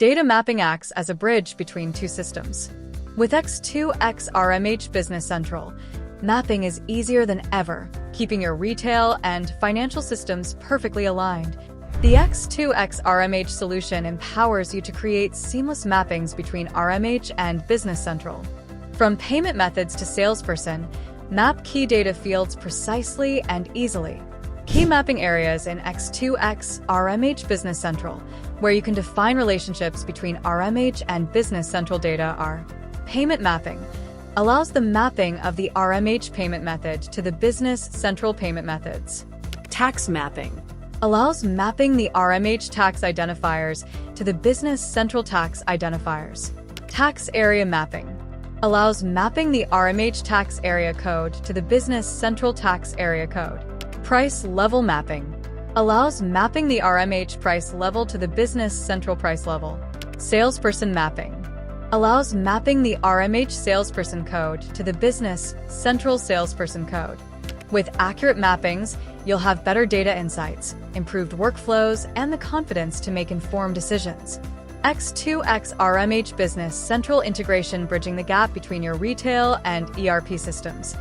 Data mapping acts as a bridge between two systems. With x2x RMH Business Central, mapping is easier than ever, keeping your retail and financial systems perfectly aligned. The x2x RMH solution empowers you to create seamless mappings between RMH and Business Central. From payment methods to salesperson, map key data fields precisely and easily. Key mapping areas in x2x RMH Business Central, where you can define relationships between RMH and Business Central data, are payment mapping. Allows the mapping of the RMH payment method to the Business Central payment methods. Tax mapping. Allows mapping the RMH tax identifiers to the Business Central tax identifiers. Tax area mapping. Allows mapping the RMH tax area code to the Business Central tax area code. Price level mapping. Allows mapping the RMH price level to the Business Central price level. Salesperson mapping. Allows mapping the RMH salesperson code to the Business Central salesperson code. With accurate mappings, you'll have better data insights, improved workflows, and the confidence to make informed decisions. x2x RMH Business Central Integration, bridging the gap between your retail and ERP systems.